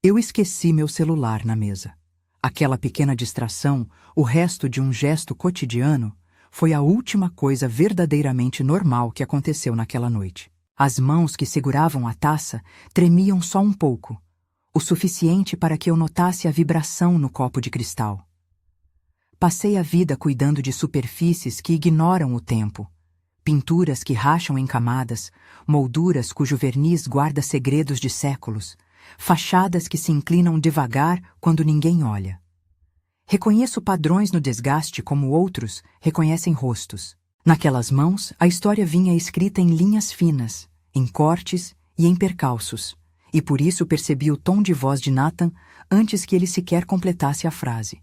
Eu esqueci meu celular na mesa. Aquela pequena distração, o resto de um gesto cotidiano, foi a última coisa verdadeiramente normal que aconteceu naquela noite. As mãos que seguravam a taça tremiam só um pouco, o suficiente para que eu notasse a vibração no copo de cristal. Passei a vida cuidando de superfícies que ignoram o tempo, pinturas que racham em camadas, molduras cujo verniz guarda segredos de séculos, fachadas que se inclinam devagar quando ninguém olha. Reconheço padrões no desgaste como outros reconhecem rostos. Naquelas mãos, a história vinha escrita em linhas finas, em cortes e em percalços, e por isso percebi o tom de voz de Nathan antes que ele sequer completasse a frase.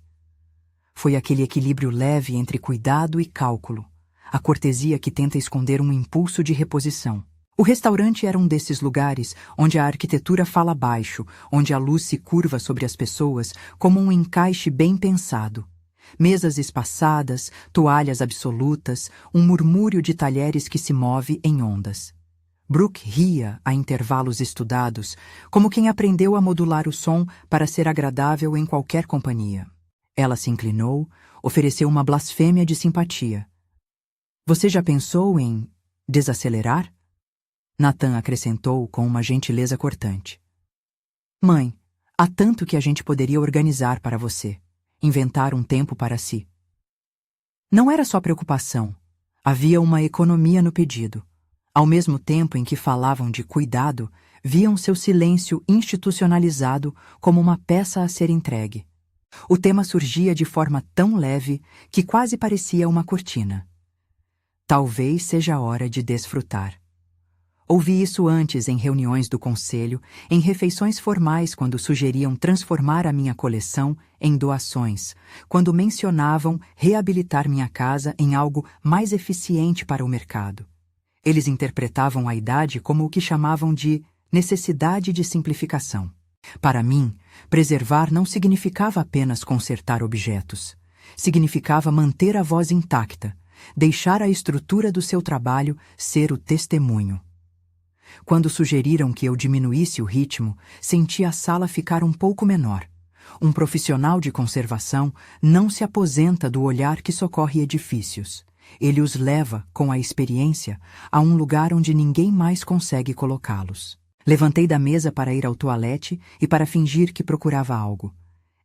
Foi aquele equilíbrio leve entre cuidado e cálculo, a cortesia que tenta esconder um impulso de reposição. O restaurante era um desses lugares onde a arquitetura fala baixo, onde a luz se curva sobre as pessoas como um encaixe bem pensado. Mesas espaçadas, toalhas absolutas, um murmúrio de talheres que se move em ondas. Brooke ria a intervalos estudados, como quem aprendeu a modular o som para ser agradável em qualquer companhia. Ela se inclinou, ofereceu uma blasfêmia de simpatia. Você já pensou em desacelerar? Nathan acrescentou com uma gentileza cortante. Mãe, há tanto que a gente poderia organizar para você, inventar um tempo para si. Não era só preocupação, havia uma economia no pedido. Ao mesmo tempo em que falavam de cuidado, viam seu silêncio institucionalizado como uma peça a ser entregue. O tema surgia de forma tão leve que quase parecia uma cortina. Talvez seja a hora de desfrutar. Ouvi isso antes em reuniões do conselho, em refeições formais quando sugeriam transformar a minha coleção em doações, quando mencionavam reabilitar minha casa em algo mais eficiente para o mercado. Eles interpretavam a idade como o que chamavam de necessidade de simplificação. Para mim, preservar não significava apenas consertar objetos. Significava manter a voz intacta, deixar a estrutura do seu trabalho ser o testemunho. Quando sugeriram que eu diminuísse o ritmo, senti a sala ficar um pouco menor. Um profissional de conservação não se aposenta do olhar que socorre edifícios. Ele os leva, com a experiência, a um lugar onde ninguém mais consegue colocá-los. Levantei da mesa para ir ao toalete e para fingir que procurava algo.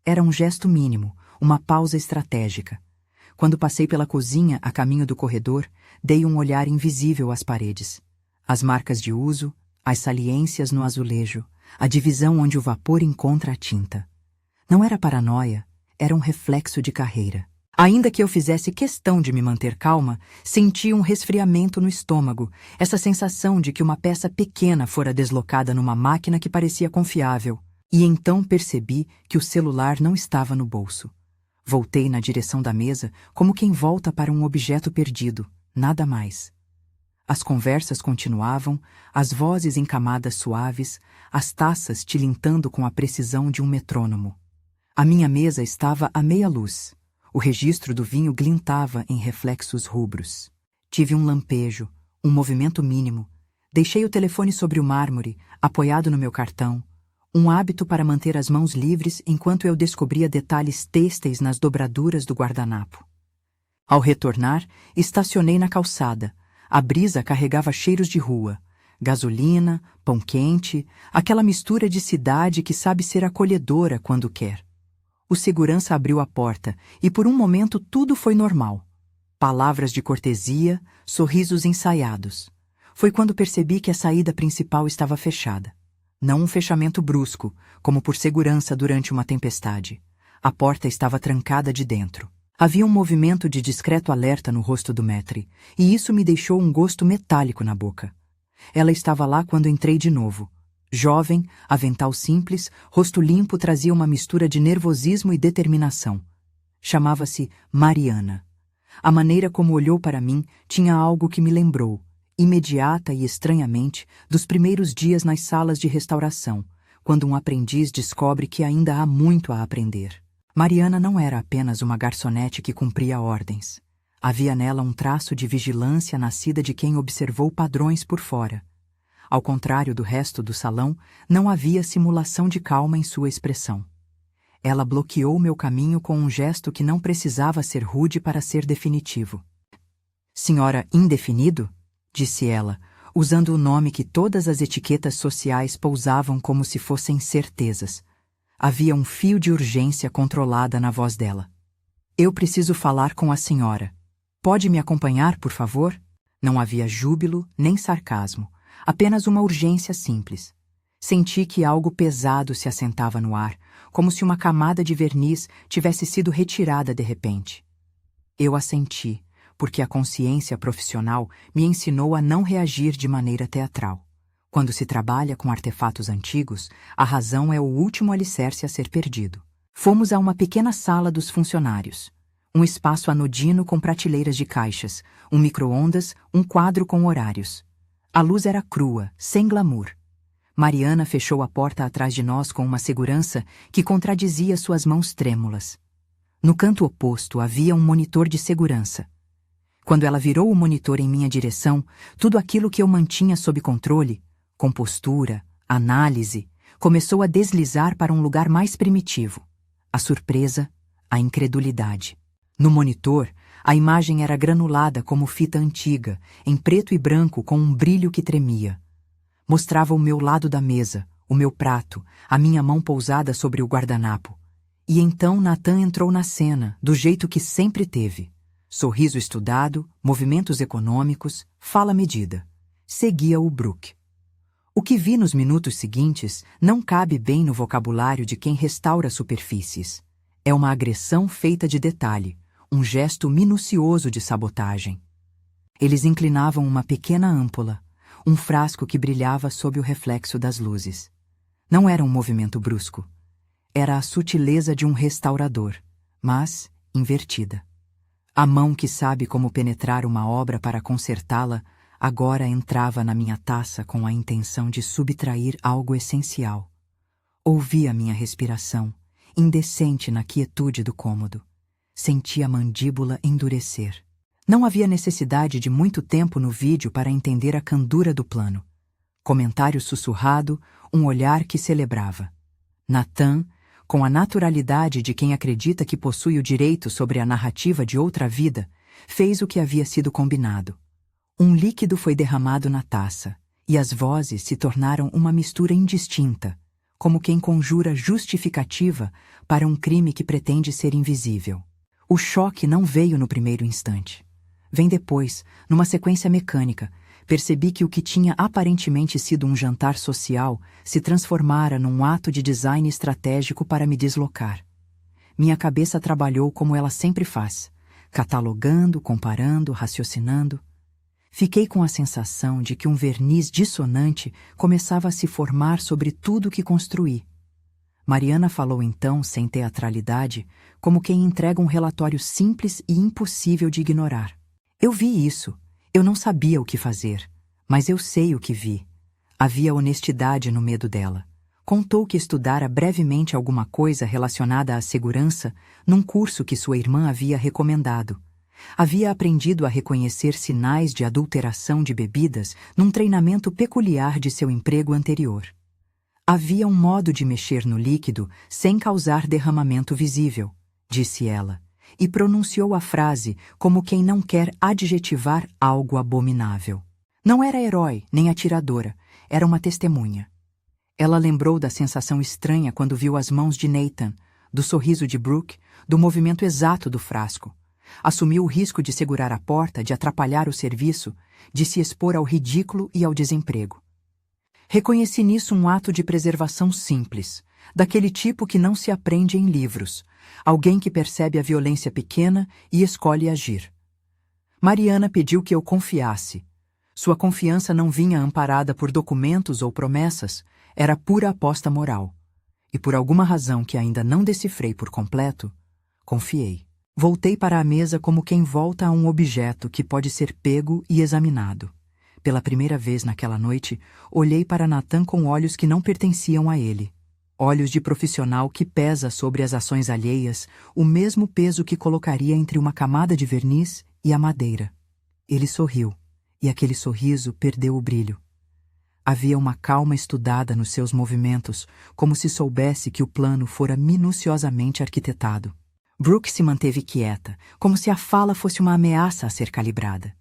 Era um gesto mínimo, uma pausa estratégica. Quando passei pela cozinha a caminho do corredor, dei um olhar invisível às paredes. As marcas de uso, as saliências no azulejo, a divisão onde o vapor encontra a tinta. Não era paranoia, era um reflexo de carreira. Ainda que eu fizesse questão de me manter calma, senti um resfriamento no estômago, essa sensação de que uma peça pequena fora deslocada numa máquina que parecia confiável. E então percebi que o celular não estava no bolso. Voltei na direção da mesa como quem volta para um objeto perdido, nada mais. As conversas continuavam, as vozes em camadas suaves, as taças tilintando com a precisão de um metrônomo. A minha mesa estava à meia luz. O registro do vinho glintava em reflexos rubros. Tive um lampejo, um movimento mínimo. Deixei o telefone sobre o mármore, apoiado no meu cartão, um hábito para manter as mãos livres enquanto eu descobria detalhes têxteis nas dobraduras do guardanapo. Ao retornar, estacionei na calçada. A brisa carregava cheiros de rua, gasolina, pão quente, aquela mistura de cidade que sabe ser acolhedora quando quer. O segurança abriu a porta e por um momento tudo foi normal. Palavras de cortesia, sorrisos ensaiados. Foi quando percebi que a saída principal estava fechada. Não um fechamento brusco, como por segurança durante uma tempestade. A porta estava trancada de dentro. Havia um movimento de discreto alerta no rosto do maître, e isso me deixou um gosto metálico na boca. Ela estava lá quando entrei de novo. Jovem, avental simples, rosto limpo trazia uma mistura de nervosismo e determinação. Chamava-se Mariana. A maneira como olhou para mim tinha algo que me lembrou, imediata e estranhamente, dos primeiros dias nas salas de restauração, quando um aprendiz descobre que ainda há muito a aprender. Mariana não era apenas uma garçonete que cumpria ordens. Havia nela um traço de vigilância nascida de quem observou padrões por fora. Ao contrário do resto do salão, não havia simulação de calma em sua expressão. Ela bloqueou meu caminho com um gesto que não precisava ser rude para ser definitivo. Senhora Indefinido, disse ela, usando o nome que todas as etiquetas sociais pousavam como se fossem certezas. Havia um fio de urgência controlada na voz dela. Eu preciso falar com a senhora. Pode me acompanhar, por favor? Não havia júbilo nem sarcasmo, apenas uma urgência simples. Senti que algo pesado se assentava no ar, como se uma camada de verniz tivesse sido retirada de repente. Eu assenti, porque a consciência profissional me ensinou a não reagir de maneira teatral. Quando se trabalha com artefatos antigos, a razão é o último alicerce a ser perdido. Fomos a uma pequena sala dos funcionários. Um espaço anodino com prateleiras de caixas, um micro-ondas, um quadro com horários. A luz era crua, sem glamour. Mariana fechou a porta atrás de nós com uma segurança que contradizia suas mãos trêmulas. No canto oposto havia um monitor de segurança. Quando ela virou o monitor em minha direção, tudo aquilo que eu mantinha sob controle, compostura, análise, começou a deslizar para um lugar mais primitivo. A surpresa, a incredulidade. No monitor, a imagem era granulada como fita antiga, em preto e branco com um brilho que tremia. Mostrava o meu lado da mesa, o meu prato, a minha mão pousada sobre o guardanapo. E então Nathan entrou na cena, do jeito que sempre teve. Sorriso estudado, movimentos econômicos, fala medida. Seguia o Brooke. O que vi nos minutos seguintes não cabe bem no vocabulário de quem restaura superfícies. É uma agressão feita de detalhe, um gesto minucioso de sabotagem. Eles inclinavam uma pequena âmpola, um frasco que brilhava sob o reflexo das luzes. Não era um movimento brusco. Era a sutileza de um restaurador, mas invertida. A mão que sabe como penetrar uma obra para consertá-la agora entrava na minha taça com a intenção de subtrair algo essencial. Ouvi a minha respiração, indecente na quietude do cômodo. Senti a mandíbula endurecer. Não havia necessidade de muito tempo no vídeo para entender a candura do plano. Comentário sussurrado, um olhar que celebrava. Nathan, com a naturalidade de quem acredita que possui o direito sobre a narrativa de outra vida, fez o que havia sido combinado. Um líquido foi derramado na taça, e as vozes se tornaram uma mistura indistinta, como quem conjura justificativa para um crime que pretende ser invisível. O choque não veio no primeiro instante. Vem depois, numa sequência mecânica, percebi que o que tinha aparentemente sido um jantar social se transformara num ato de design estratégico para me deslocar. Minha cabeça trabalhou como ela sempre faz, catalogando, comparando, raciocinando. Fiquei com a sensação de que um verniz dissonante começava a se formar sobre tudo que construí. Mariana falou então, sem teatralidade, como quem entrega um relatório simples e impossível de ignorar. Eu vi isso. Eu não sabia o que fazer, mas eu sei o que vi. Havia honestidade no medo dela. Contou que estudara brevemente alguma coisa relacionada à segurança num curso que sua irmã havia recomendado. Havia aprendido a reconhecer sinais de adulteração de bebidas num treinamento peculiar de seu emprego anterior. Havia um modo de mexer no líquido sem causar derramamento visível, disse ela, e pronunciou a frase como quem não quer adjetivar algo abominável. Não era herói nem atiradora, era uma testemunha. Ela lembrou da sensação estranha quando viu as mãos de Nathan, do sorriso de Brooke, do movimento exato do frasco. Assumiu o risco de segurar a porta, de atrapalhar o serviço, de se expor ao ridículo e ao desemprego. Reconheci nisso um ato de preservação simples, daquele tipo que não se aprende em livros, alguém que percebe a violência pequena e escolhe agir. Mariana pediu que eu confiasse. Sua confiança não vinha amparada por documentos ou promessas, era pura aposta moral. E por alguma razão que ainda não decifrei por completo, confiei. Voltei para a mesa como quem volta a um objeto que pode ser pego e examinado. Pela primeira vez naquela noite, olhei para Nathan com olhos que não pertenciam a ele. Olhos de profissional que pesa sobre as ações alheias o mesmo peso que colocaria entre uma camada de verniz e a madeira. Ele sorriu, e aquele sorriso perdeu o brilho. Havia uma calma estudada nos seus movimentos, como se soubesse que o plano fora minuciosamente arquitetado. Brooke se manteve quieta, como se a fala fosse uma ameaça a ser calibrada.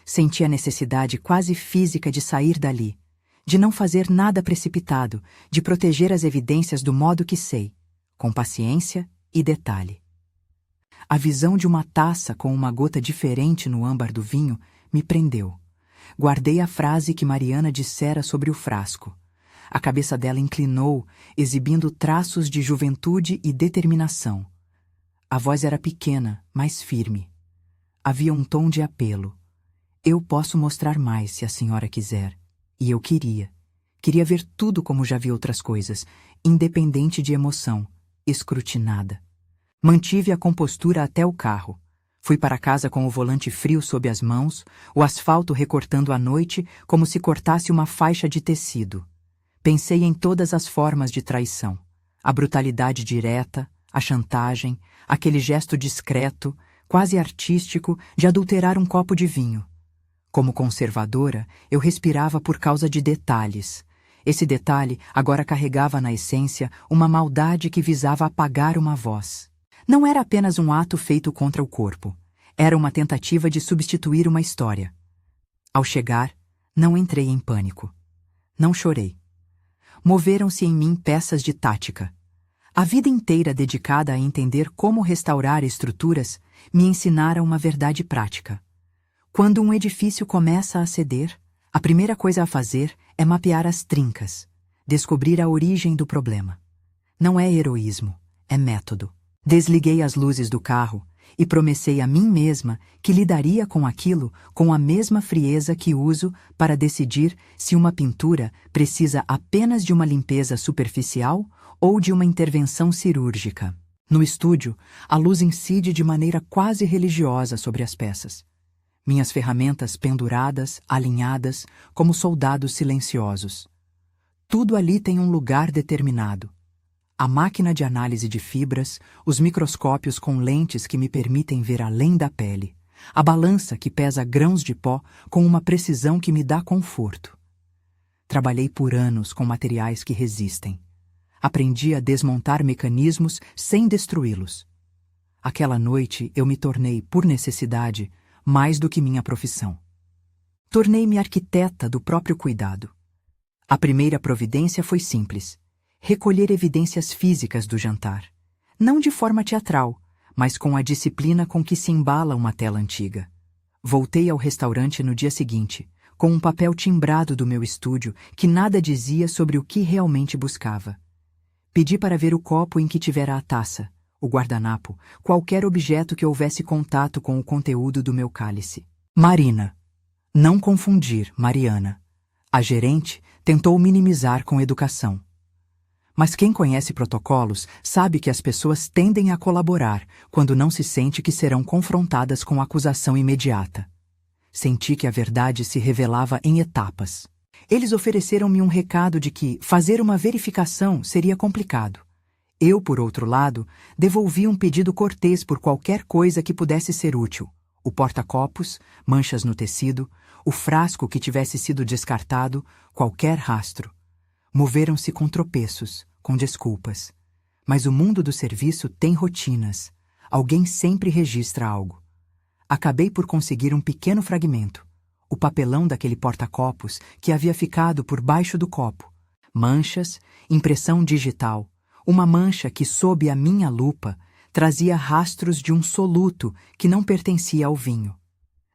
Senti a necessidade quase física de sair dali, de não fazer nada precipitado, de proteger as evidências do modo que sei, com paciência e detalhe. A visão de uma taça com uma gota diferente no âmbar do vinho me prendeu. Guardei a frase que Mariana dissera sobre o frasco. A cabeça dela inclinou, exibindo traços de juventude e determinação. A voz era pequena, mas firme. Havia um tom de apelo. Eu posso mostrar mais se a senhora quiser. E eu queria. Queria ver tudo como já vi outras coisas, independente de emoção, escrutinada. Mantive a compostura até o carro. Fui para casa com o volante frio sob as mãos, o asfalto recortando a noite como se cortasse uma faixa de tecido. Pensei em todas as formas de traição. A brutalidade direta, a chantagem, aquele gesto discreto, quase artístico, de adulterar um copo de vinho. Como conservadora, eu respirava por causa de detalhes. Esse detalhe agora carregava na essência uma maldade que visava apagar uma voz. Não era apenas um ato feito contra o corpo. Era uma tentativa de substituir uma história. Ao chegar, não entrei em pânico. Não chorei. Moveram-se em mim peças de tática. A vida inteira dedicada a entender como restaurar estruturas me ensinara uma verdade prática. Quando um edifício começa a ceder, a primeira coisa a fazer é mapear as trincas, descobrir a origem do problema. Não é heroísmo, é método. Desliguei as luzes do carro e promessei a mim mesma que lidaria com aquilo com a mesma frieza que uso para decidir se uma pintura precisa apenas de uma limpeza superficial ou de uma intervenção cirúrgica. No estúdio, a luz incide de maneira quase religiosa sobre as peças. Minhas ferramentas penduradas, alinhadas, como soldados silenciosos. Tudo ali tem um lugar determinado. A máquina de análise de fibras, os microscópios com lentes que me permitem ver além da pele, a balança que pesa grãos de pó com uma precisão que me dá conforto. Trabalhei por anos com materiais que resistem. Aprendi a desmontar mecanismos sem destruí-los. Aquela noite eu me tornei, por necessidade, mais do que minha profissão. Tornei-me arquiteta do próprio cuidado. A primeira providência foi simples: recolher evidências físicas do jantar. Não de forma teatral, mas com a disciplina com que se embala uma tela antiga. Voltei ao restaurante no dia seguinte, com um papel timbrado do meu estúdio que nada dizia sobre o que realmente buscava. Pedi para ver o copo em que tivera a taça, o guardanapo, qualquer objeto que houvesse contato com o conteúdo do meu cálice. Marina. Não confundir Mariana. A gerente tentou minimizar com educação. Mas quem conhece protocolos sabe que as pessoas tendem a colaborar quando não se sente que serão confrontadas com acusação imediata. Senti que a verdade se revelava em etapas. Eles ofereceram-me um recado de que fazer uma verificação seria complicado. Eu, por outro lado, devolvi um pedido cortês por qualquer coisa que pudesse ser útil. O porta-copos, manchas no tecido, o frasco que tivesse sido descartado, qualquer rastro. Moveram-se com tropeços, com desculpas. Mas o mundo do serviço tem rotinas. Alguém sempre registra algo. Acabei por conseguir um pequeno fragmento. O papelão daquele porta-copos que havia ficado por baixo do copo. Manchas, impressão digital. Uma mancha que, sob a minha lupa, trazia rastros de um soluto que não pertencia ao vinho.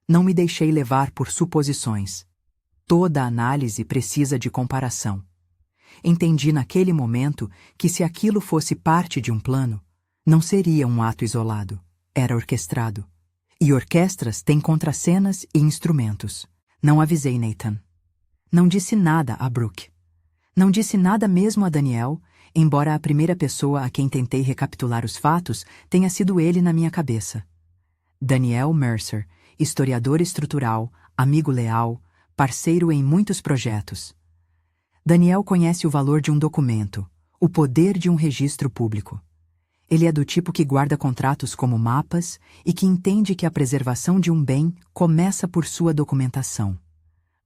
Não me deixei levar por suposições. Toda análise precisa de comparação. Entendi naquele momento que se aquilo fosse parte de um plano, não seria um ato isolado, era orquestrado. E orquestras têm contracenas e instrumentos. Não avisei Nathan. Não disse nada a Brooke. Não disse nada mesmo a Daniel, embora a primeira pessoa a quem tentei recapitular os fatos tenha sido ele na minha cabeça. Daniel Mercer, historiador estrutural, amigo leal, parceiro em muitos projetos. Daniel conhece o valor de um documento, o poder de um registro público. Ele é do tipo que guarda contratos como mapas e que entende que a preservação de um bem começa por sua documentação.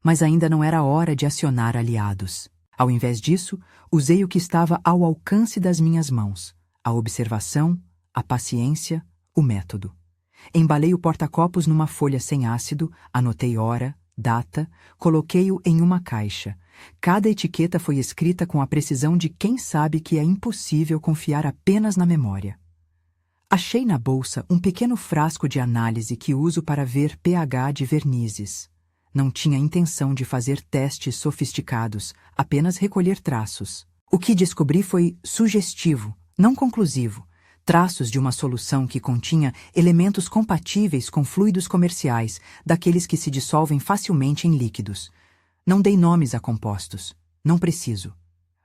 Mas ainda não era hora de acionar aliados. Ao invés disso, usei o que estava ao alcance das minhas mãos: a observação, a paciência, o método. Embalei o porta-copos numa folha sem ácido, anotei hora, data, coloquei-o em uma caixa. Cada etiqueta foi escrita com a precisão de quem sabe que é impossível confiar apenas na memória. Achei na bolsa um pequeno frasco de análise que uso para ver pH de vernizes. Não tinha intenção de fazer testes sofisticados, apenas recolher traços. O que descobri foi sugestivo, não conclusivo. Traços de uma solução que continha elementos compatíveis com fluidos comerciais, daqueles que se dissolvem facilmente em líquidos. Não dei nomes a compostos. Não preciso.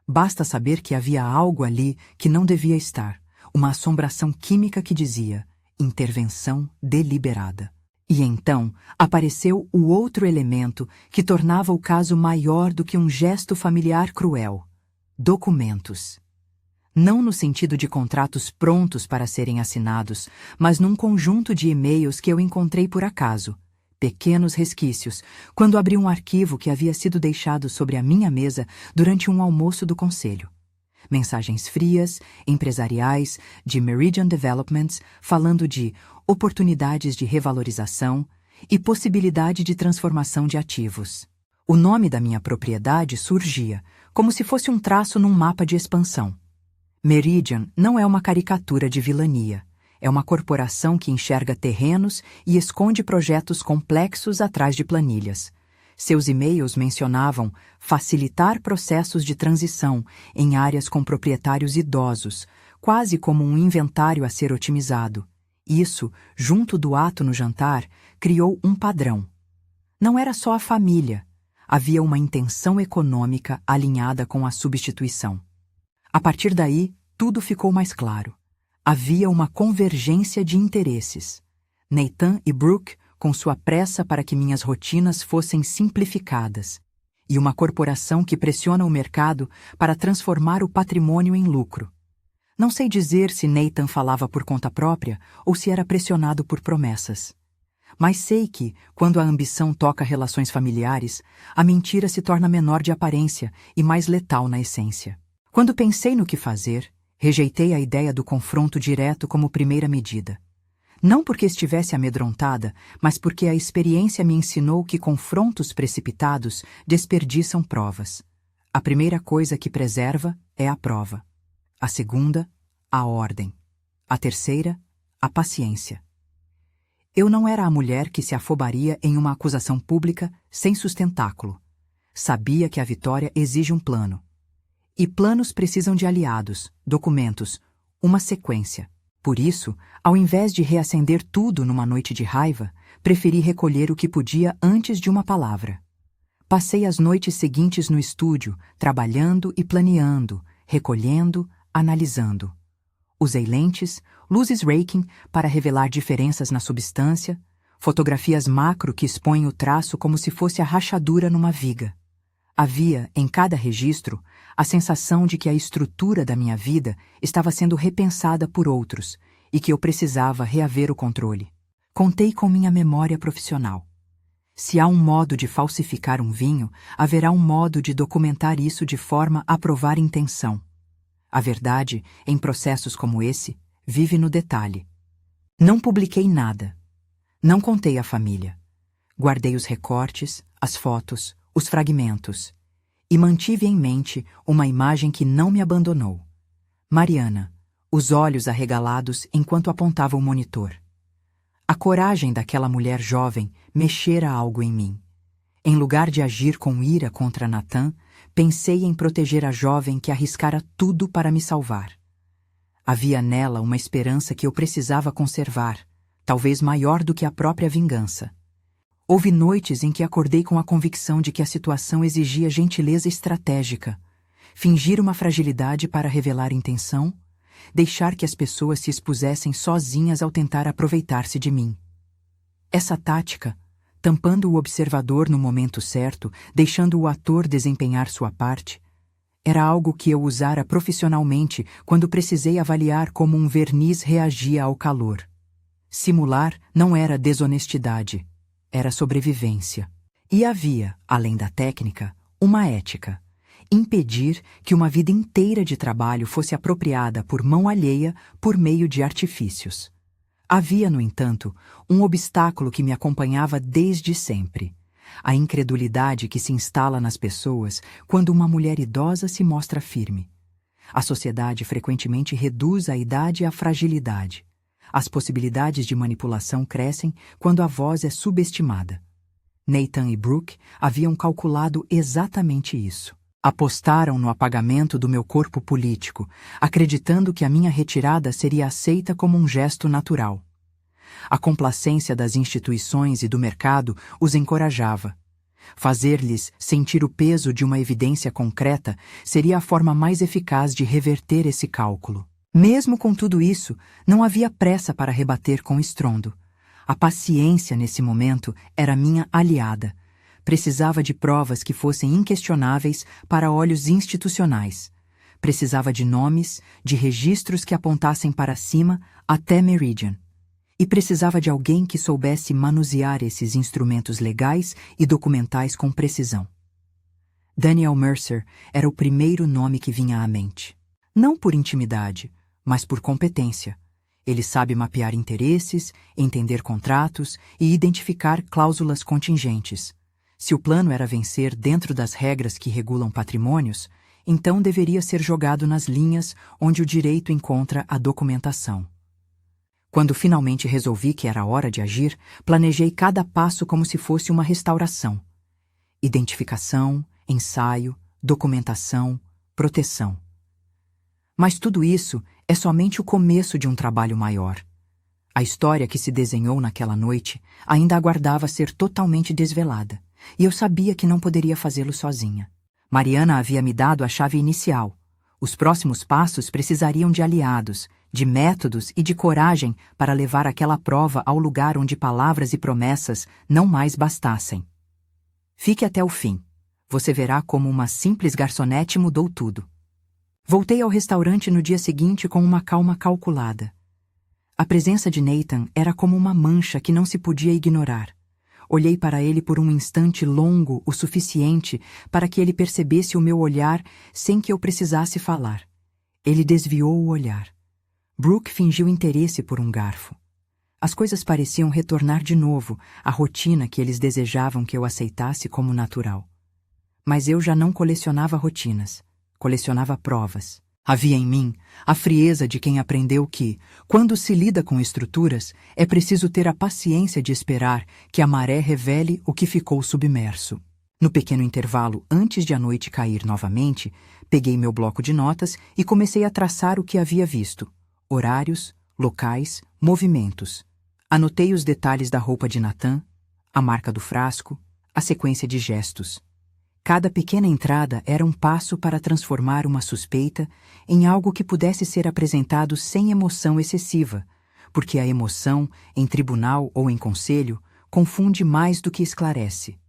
Basta saber que havia algo ali que não devia estar. Uma assombração química que dizia: intervenção deliberada. E então apareceu o outro elemento que tornava o caso maior do que um gesto familiar cruel: documentos. Não no sentido de contratos prontos para serem assinados, mas num conjunto de e-mails que eu encontrei por acaso. Pequenos resquícios, quando abri um arquivo que havia sido deixado sobre a minha mesa durante um almoço do conselho. Mensagens frias, empresariais, de Meridian Developments, falando de oportunidades de revalorização e possibilidade de transformação de ativos. O nome da minha propriedade surgia, como se fosse um traço num mapa de expansão. Meridian não é uma caricatura de vilania. É uma corporação que enxerga terrenos e esconde projetos complexos atrás de planilhas. Seus e-mails mencionavam facilitar processos de transição em áreas com proprietários idosos, quase como um inventário a ser otimizado. Isso, junto do ato no jantar, criou um padrão. Não era só a família. Havia uma intenção econômica alinhada com a substituição. A partir daí, tudo ficou mais claro. Havia uma convergência de interesses. Nathan e Brooke, com sua pressa para que minhas rotinas fossem simplificadas, e uma corporação que pressiona o mercado para transformar o patrimônio em lucro. Não sei dizer se Nathan falava por conta própria ou se era pressionado por promessas. Mas sei que, quando a ambição toca relações familiares, a mentira se torna menor de aparência e mais letal na essência. Quando pensei no que fazer, rejeitei a ideia do confronto direto como primeira medida. Não porque estivesse amedrontada, mas porque a experiência me ensinou que confrontos precipitados desperdiçam provas. A primeira coisa que preserva é a prova. A segunda, a ordem. A terceira, a paciência. Eu não era a mulher que se afobaria em uma acusação pública sem sustentáculo. Sabia que a vitória exige um plano. E planos precisam de aliados, documentos, uma sequência. Por isso, ao invés de reacender tudo numa noite de raiva, preferi recolher o que podia antes de uma palavra. Passei as noites seguintes no estúdio, trabalhando e planeando, recolhendo, analisando. Usei lentes, luzes Raking para revelar diferenças na substância, fotografias macro que expõem o traço como se fosse a rachadura numa viga. Havia, em cada registro, a sensação de que a estrutura da minha vida estava sendo repensada por outros e que eu precisava reaver o controle. Contei com minha memória profissional. Se há um modo de falsificar um vinho, haverá um modo de documentar isso de forma a provar intenção. A verdade, em processos como esse, vive no detalhe. Não publiquei nada. Não contei à família. Guardei os recortes, as fotos, os fragmentos, e mantive em mente uma imagem que não me abandonou. Mariana, os olhos arregalados enquanto apontava o monitor. A coragem daquela mulher jovem mexera algo em mim. Em lugar de agir com ira contra Nathan, pensei em proteger a jovem que arriscara tudo para me salvar. Havia nela uma esperança que eu precisava conservar, talvez maior do que a própria vingança. Houve noites em que acordei com a convicção de que a situação exigia gentileza estratégica, fingir uma fragilidade para revelar intenção, deixar que as pessoas se expusessem sozinhas ao tentar aproveitar-se de mim. Essa tática, tampando o observador no momento certo, deixando o ator desempenhar sua parte, era algo que eu usara profissionalmente quando precisei avaliar como um verniz reagia ao calor. Simular não era desonestidade. Era sobrevivência. E havia, além da técnica, uma ética: impedir que uma vida inteira de trabalho fosse apropriada por mão alheia por meio de artifícios. Havia, no entanto, um obstáculo que me acompanhava desde sempre: a incredulidade que se instala nas pessoas quando uma mulher idosa se mostra firme. A sociedade frequentemente reduz a idade à fragilidade. As possibilidades de manipulação crescem quando a voz é subestimada. Nathan e Brooke haviam calculado exatamente isso. Apostaram no apagamento do meu corpo político, acreditando que a minha retirada seria aceita como um gesto natural. A complacência das instituições e do mercado os encorajava. Fazer-lhes sentir o peso de uma evidência concreta seria a forma mais eficaz de reverter esse cálculo. Mesmo com tudo isso, não havia pressa para rebater com estrondo. A paciência, nesse momento, era minha aliada. Precisava de provas que fossem inquestionáveis para olhos institucionais. Precisava de nomes, de registros que apontassem para cima até Meridian. E precisava de alguém que soubesse manusear esses instrumentos legais e documentais com precisão. Daniel Mercer era o primeiro nome que vinha à mente. Não por intimidade, mas por competência. Ele sabe mapear interesses, entender contratos e identificar cláusulas contingentes. Se o plano era vencer dentro das regras que regulam patrimônios, então deveria ser jogado nas linhas onde o direito encontra a documentação. Quando finalmente resolvi que era hora de agir, planejei cada passo como se fosse uma restauração. Identificação, ensaio, documentação, proteção. Mas tudo isso é somente o começo de um trabalho maior. A história que se desenhou naquela noite ainda aguardava ser totalmente desvelada, e eu sabia que não poderia fazê-lo sozinha. Mariana havia me dado a chave inicial. Os próximos passos precisariam de aliados, de métodos e de coragem para levar aquela prova ao lugar onde palavras e promessas não mais bastassem. Fique até o fim. Você verá como uma simples garçonete mudou tudo. Voltei ao restaurante no dia seguinte com uma calma calculada. A presença de Nathan era como uma mancha que não se podia ignorar. Olhei para ele por um instante longo o suficiente para que ele percebesse o meu olhar sem que eu precisasse falar. Ele desviou o olhar. Brooke fingiu interesse por um garfo. As coisas pareciam retornar de novo à rotina que eles desejavam que eu aceitasse como natural. Mas eu já não colecionava rotinas, colecionava provas. Havia em mim a frieza de quem aprendeu que, quando se lida com estruturas, é preciso ter a paciência de esperar que a maré revele o que ficou submerso. No pequeno intervalo antes de a noite cair novamente, peguei meu bloco de notas e comecei a traçar o que havia visto: horários, locais, movimentos. Anotei os detalhes da roupa de Nathan, a marca do frasco, a sequência de gestos. Cada pequena entrada era um passo para transformar uma suspeita em algo que pudesse ser apresentado sem emoção excessiva, porque a emoção, em tribunal ou em conselho, confunde mais do que esclarece.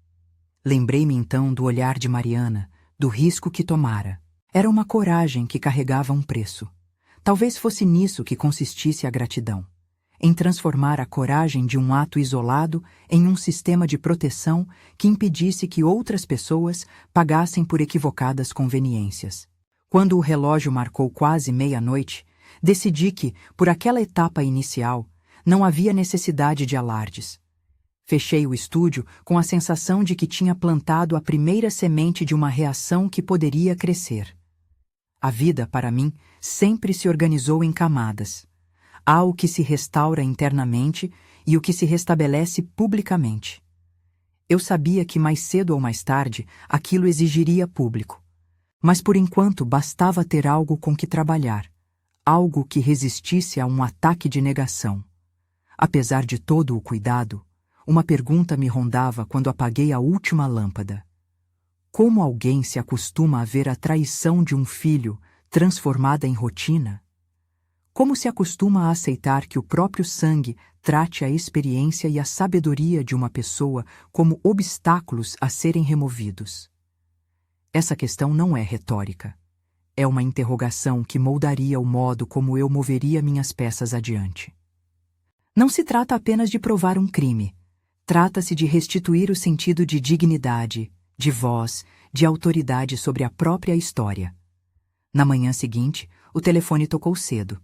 Lembrei-me então do olhar de Mariana, do risco que tomara. Era uma coragem que carregava um preço. Talvez fosse nisso que consistisse a gratidão, em transformar a coragem de um ato isolado em um sistema de proteção que impedisse que outras pessoas pagassem por equivocadas conveniências. Quando o relógio marcou quase meia-noite, decidi que, por aquela etapa inicial, não havia necessidade de alardes. Fechei o estúdio com a sensação de que tinha plantado a primeira semente de uma reação que poderia crescer. A vida, para mim, sempre se organizou em camadas. Há o que se restaura internamente e o que se restabelece publicamente. Eu sabia que mais cedo ou mais tarde aquilo exigiria público. Mas por enquanto bastava ter algo com que trabalhar, algo que resistisse a um ataque de negação. Apesar de todo o cuidado, uma pergunta me rondava quando apaguei a última lâmpada. Como alguém se acostuma a ver a traição de um filho transformada em rotina? Como se acostuma a aceitar que o próprio sangue trate a experiência e a sabedoria de uma pessoa como obstáculos a serem removidos? Essa questão não é retórica. É uma interrogação que moldaria o modo como eu moveria minhas peças adiante. Não se trata apenas de provar um crime. Trata-se de restituir o sentido de dignidade, de voz, de autoridade sobre a própria história. Na manhã seguinte, o telefone tocou cedo.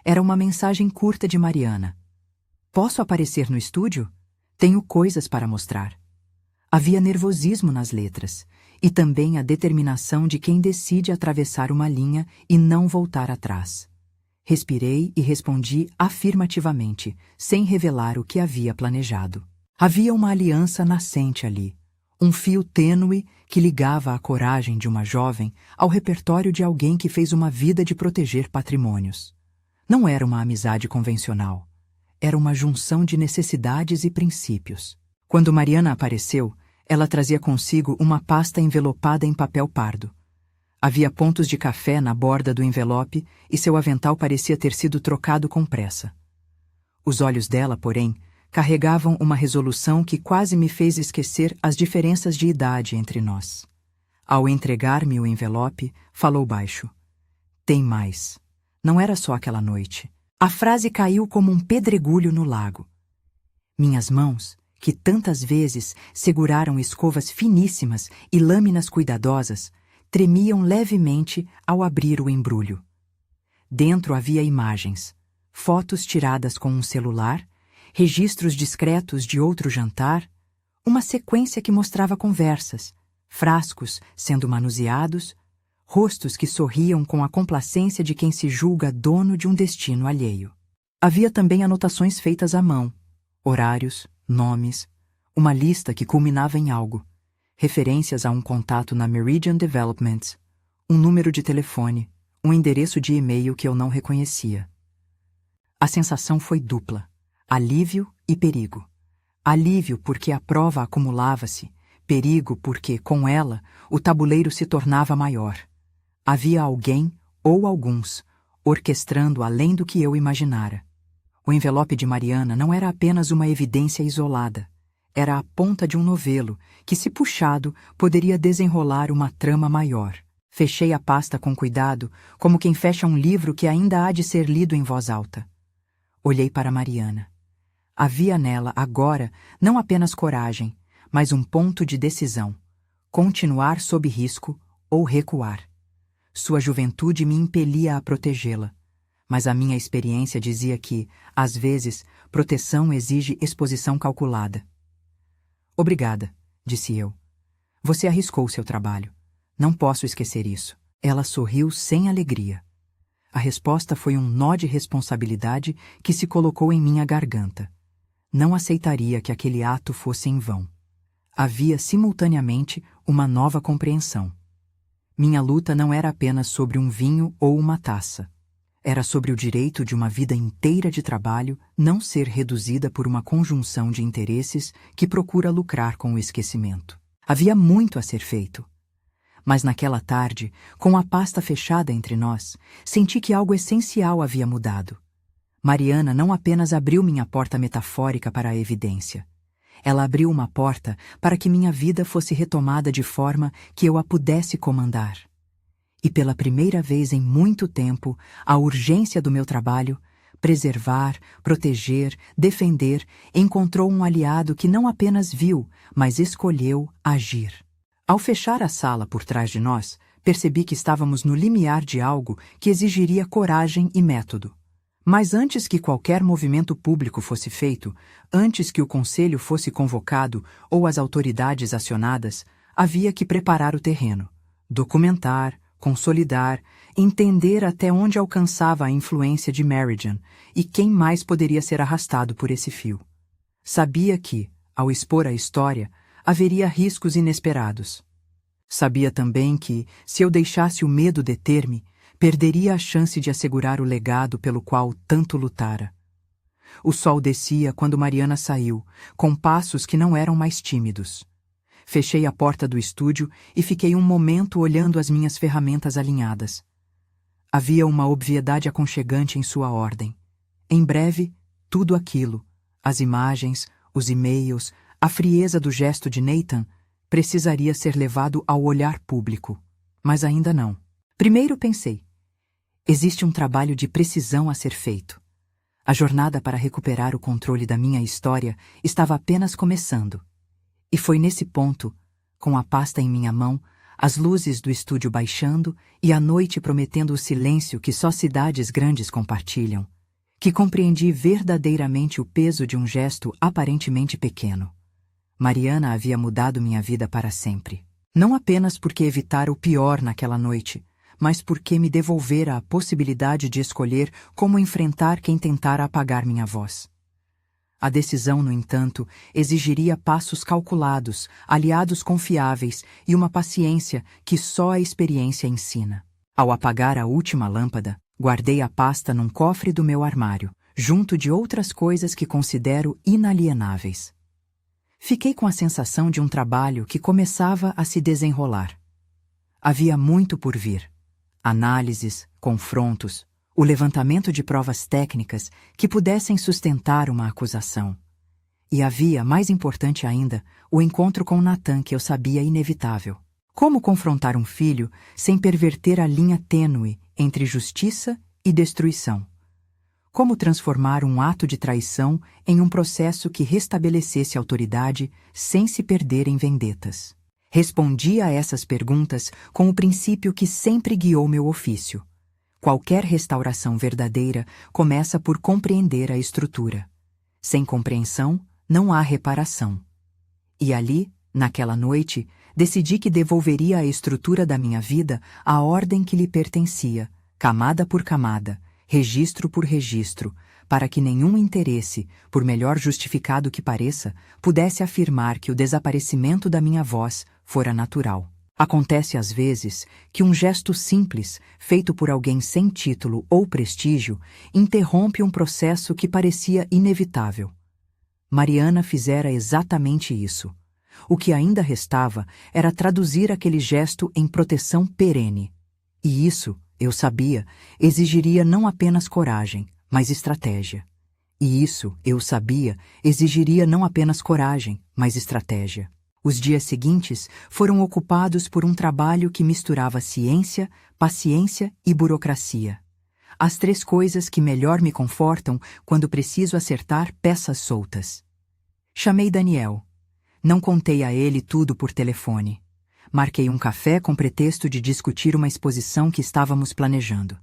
Era uma mensagem curta de Mariana. Posso aparecer no estúdio? Tenho coisas para mostrar. Havia nervosismo nas letras, e também a determinação de quem decide atravessar uma linha e não voltar atrás. Respirei e respondi afirmativamente, sem revelar o que havia planejado. Havia uma aliança nascente ali, um fio tênue que ligava a coragem de uma jovem ao repertório de alguém que fez uma vida de proteger patrimônios. Não era uma amizade convencional. Era uma junção de necessidades e princípios. Quando Mariana apareceu, ela trazia consigo uma pasta envelopada em papel pardo. Havia pontos de café na borda do envelope e seu avental parecia ter sido trocado com pressa. Os olhos dela, porém, carregavam uma resolução que quase me fez esquecer as diferenças de idade entre nós. Ao entregar-me o envelope, falou baixo. Tem mais. Não era só aquela noite. A frase caiu como um pedregulho no lago. Minhas mãos, que tantas vezes seguraram escovas finíssimas e lâminas cuidadosas, tremiam levemente ao abrir o embrulho. Dentro havia imagens, fotos tiradas com um celular, registros discretos de outro jantar, uma sequência que mostrava conversas, frascos sendo manuseados, rostos que sorriam com a complacência de quem se julga dono de um destino alheio. Havia também anotações feitas à mão, horários, nomes, uma lista que culminava em algo, referências a um contato na Meridian Developments, um número de telefone, um endereço de e-mail que eu não reconhecia. A sensação foi dupla. Alívio e perigo. Alívio porque a prova acumulava-se, perigo porque, com ela, o tabuleiro se tornava maior. Havia alguém, ou alguns, orquestrando além do que eu imaginara. O envelope de Mariana não era apenas uma evidência isolada. Era a ponta de um novelo que, se puxado, poderia desenrolar uma trama maior. Fechei a pasta com cuidado, como quem fecha um livro que ainda há de ser lido em voz alta. Olhei para Mariana. Havia nela, agora, não apenas coragem, mas um ponto de decisão. Continuar sob risco ou recuar. Sua juventude me impelia a protegê-la, mas a minha experiência dizia que, às vezes, proteção exige exposição calculada. Obrigada, disse eu. Você arriscou seu trabalho. Não posso esquecer isso. Ela sorriu sem alegria. A resposta foi um nó de responsabilidade que se colocou em minha garganta. Não aceitaria que aquele ato fosse em vão. Havia, simultaneamente, uma nova compreensão. Minha luta não era apenas sobre um vinho ou uma taça. Era sobre o direito de uma vida inteira de trabalho não ser reduzida por uma conjunção de interesses que procura lucrar com o esquecimento. Havia muito a ser feito. Mas naquela tarde, com a pasta fechada entre nós, senti que algo essencial havia mudado. Mariana não apenas abriu minha porta metafórica para a evidência. Ela abriu uma porta para que minha vida fosse retomada de forma que eu a pudesse comandar. E pela primeira vez em muito tempo, a urgência do meu trabalho, preservar, proteger, defender, encontrou um aliado que não apenas viu, mas escolheu agir. Ao fechar a sala por trás de nós, percebi que estávamos no limiar de algo que exigiria coragem e método. Mas antes que qualquer movimento público fosse feito, antes que o conselho fosse convocado ou as autoridades acionadas, havia que preparar o terreno, documentar, consolidar, entender até onde alcançava a influência de Meridian e quem mais poderia ser arrastado por esse fio. Sabia que, ao expor a história, haveria riscos inesperados. Sabia também que, se eu deixasse o medo deter-me, perderia a chance de assegurar o legado pelo qual tanto lutara. O sol descia quando Mariana saiu, com passos que não eram mais tímidos. Fechei a porta do estúdio e fiquei um momento olhando as minhas ferramentas alinhadas. Havia uma obviedade aconchegante em sua ordem. Em breve, tudo aquilo, as imagens, os e-mails, a frieza do gesto de Nathan, precisaria ser levado ao olhar público. Mas ainda não. Primeiro pensei, existe um trabalho de precisão a ser feito. A jornada para recuperar o controle da minha história estava apenas começando. E foi nesse ponto, com a pasta em minha mão, as luzes do estúdio baixando e a noite prometendo o silêncio que só cidades grandes compartilham, que compreendi verdadeiramente o peso de um gesto aparentemente pequeno. Mariana havia mudado minha vida para sempre. Não apenas porque evitara o pior naquela noite, mas porque me devolvera a possibilidade de escolher como enfrentar quem tentara apagar minha voz. A decisão, no entanto, exigiria passos calculados, aliados confiáveis e uma paciência que só a experiência ensina. Ao apagar a última lâmpada, guardei a pasta num cofre do meu armário, junto de outras coisas que considero inalienáveis. Fiquei com a sensação de um trabalho que começava a se desenrolar. Havia muito por vir. Análises, confrontos, o levantamento de provas técnicas que pudessem sustentar uma acusação. E havia, mais importante ainda, o encontro com Nathan que eu sabia inevitável. Como confrontar um filho sem perverter a linha tênue entre justiça e destruição? Como transformar um ato de traição em um processo que restabelecesse autoridade sem se perder em vendetas? Respondi a essas perguntas com o princípio que sempre guiou meu ofício. Qualquer restauração verdadeira começa por compreender a estrutura. Sem compreensão, não há reparação. E ali, naquela noite, decidi que devolveria à estrutura da minha vida a ordem que lhe pertencia, camada por camada, registro por registro, para que nenhum interesse, por melhor justificado que pareça, pudesse afirmar que o desaparecimento da minha voz fora natural. Acontece às vezes que um gesto simples, feito por alguém sem título ou prestígio, interrompe um processo que parecia inevitável. Mariana fizera exatamente isso. O que ainda restava era traduzir aquele gesto em proteção perene. E isso, eu sabia, exigiria não apenas coragem, mas estratégia. E isso, eu sabia, exigiria não apenas coragem, mas estratégia. Os dias seguintes foram ocupados por um trabalho que misturava ciência, paciência e burocracia. As três coisas que melhor me confortam quando preciso acertar peças soltas. Chamei Daniel. Não contei a ele tudo por telefone. Marquei um café com pretexto de discutir uma exposição que estávamos planejando.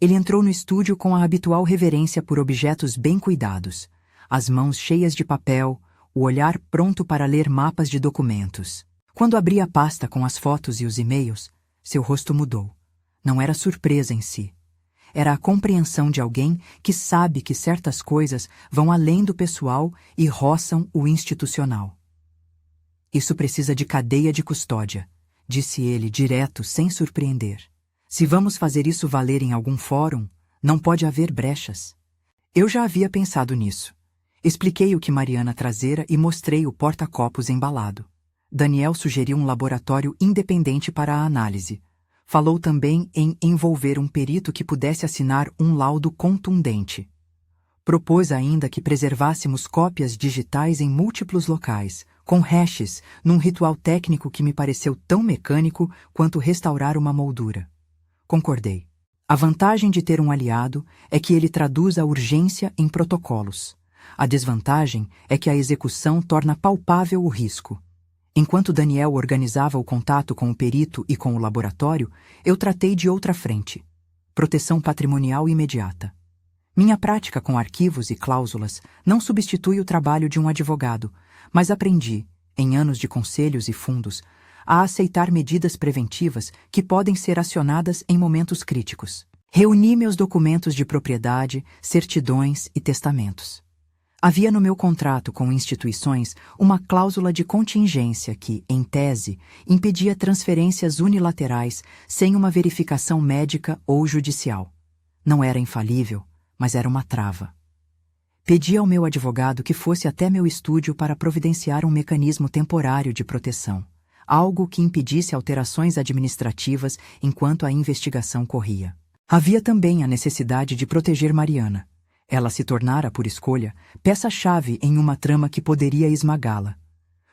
Ele entrou no estúdio com a habitual reverência por objetos bem cuidados, as mãos cheias de papel, o olhar pronto para ler mapas de documentos. Quando abri a pasta com as fotos e os e-mails, seu rosto mudou. Não era surpresa em si. Era a compreensão de alguém que sabe que certas coisas vão além do pessoal e roçam o institucional. Isso precisa de cadeia de custódia, disse ele direto, sem surpreender. Se vamos fazer isso valer em algum fórum, não pode haver brechas. Eu já havia pensado nisso. Expliquei o que Mariana trazera e mostrei o porta-copos embalado. Daniel sugeriu um laboratório independente para a análise. Falou também em envolver um perito que pudesse assinar um laudo contundente. Propôs ainda que preservássemos cópias digitais em múltiplos locais, com hashes, num ritual técnico que me pareceu tão mecânico quanto restaurar uma moldura. Concordei. A vantagem de ter um aliado é que ele traduz a urgência em protocolos. A desvantagem é que a execução torna palpável o risco. Enquanto Daniel organizava o contato com o perito e com o laboratório, eu tratei de outra frente. Proteção patrimonial imediata. Minha prática com arquivos e cláusulas não substitui o trabalho de um advogado, mas aprendi, em anos de conselhos e fundos, a aceitar medidas preventivas que podem ser acionadas em momentos críticos. Reuni meus documentos de propriedade, certidões e testamentos. Havia no meu contrato com instituições uma cláusula de contingência que, em tese, impedia transferências unilaterais sem uma verificação médica ou judicial. Não era infalível, mas era uma trava. Pedi ao meu advogado que fosse até meu estúdio para providenciar um mecanismo temporário de proteção, algo que impedisse alterações administrativas enquanto a investigação corria. Havia também a necessidade de proteger Mariana. Ela se tornara, por escolha, peça-chave em uma trama que poderia esmagá-la.